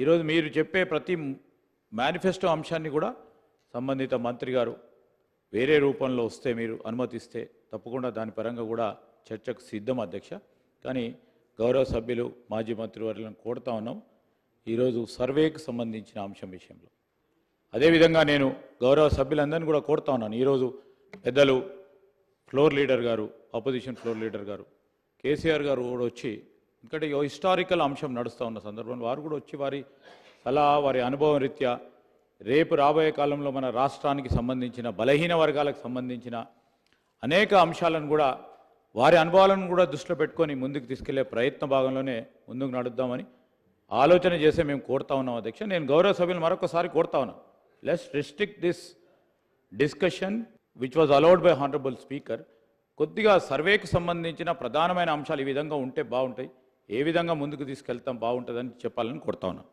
ఈరోజు మీరు చెప్పే ప్రతి మేనిఫెస్టో అంశాన్ని కూడా సంబంధిత మంత్రి గారు వేరే రూపంలో వస్తే మీరు అనుమతిస్తే తప్పకుండా దాని పరంగా కూడా చర్చకు సిద్ధం అధ్యక్ష. కానీ గౌరవ సభ్యులు మాజీ మంత్రివర్యులను కోరుతా ఉన్నాం ఈరోజు సర్వేకి సంబంధించిన అంశం విషయంలో. అదేవిధంగా నేను గౌరవ సభ్యులందరినీ కూడా కోరుతా ఉన్నాను. ఈరోజు పెద్దలు ఫ్లోర్ లీడర్ గారు, అపోజిషన్ ఫ్లోర్ లీడర్ గారు కేసీఆర్ గారు కూడా వచ్చి, ఎందుకంటే హిస్టారికల్ అంశం నడుస్తూ ఉన్న సందర్భంలో వారు కూడా వచ్చి వారి సలహా, వారి అనుభవం రీత్యా రేపు రాబోయే కాలంలో మన రాష్ట్రానికి సంబంధించిన బలహీన వర్గాలకు సంబంధించిన అనేక అంశాలను కూడా వారి అనుభవాలను కూడా దృష్టిలో పెట్టుకొని ముందుకు తీసుకెళ్లే ప్రయత్న భాగంలోనే ముందుకు నడుద్దామని ఆలోచన చేసే మేము కోరుతా ఉన్నాం అధ్యక్ష. నేను గౌరవ సభ్యులు మరొకసారి కోరుతా ఉన్నాను, let's restrict this discussion which was allowed by honourable speaker. కొద్దిగా సర్వేకి సంబంధించిన ప్రధానమైన అంశాలు ఈ విధంగా ఉంటే బాగుంటాయి, ఏ విధంగా ముందుకు తీసుకెళ్తాం బాగుంటుందని చెప్పాలని కోరుతా ఉన్నాను.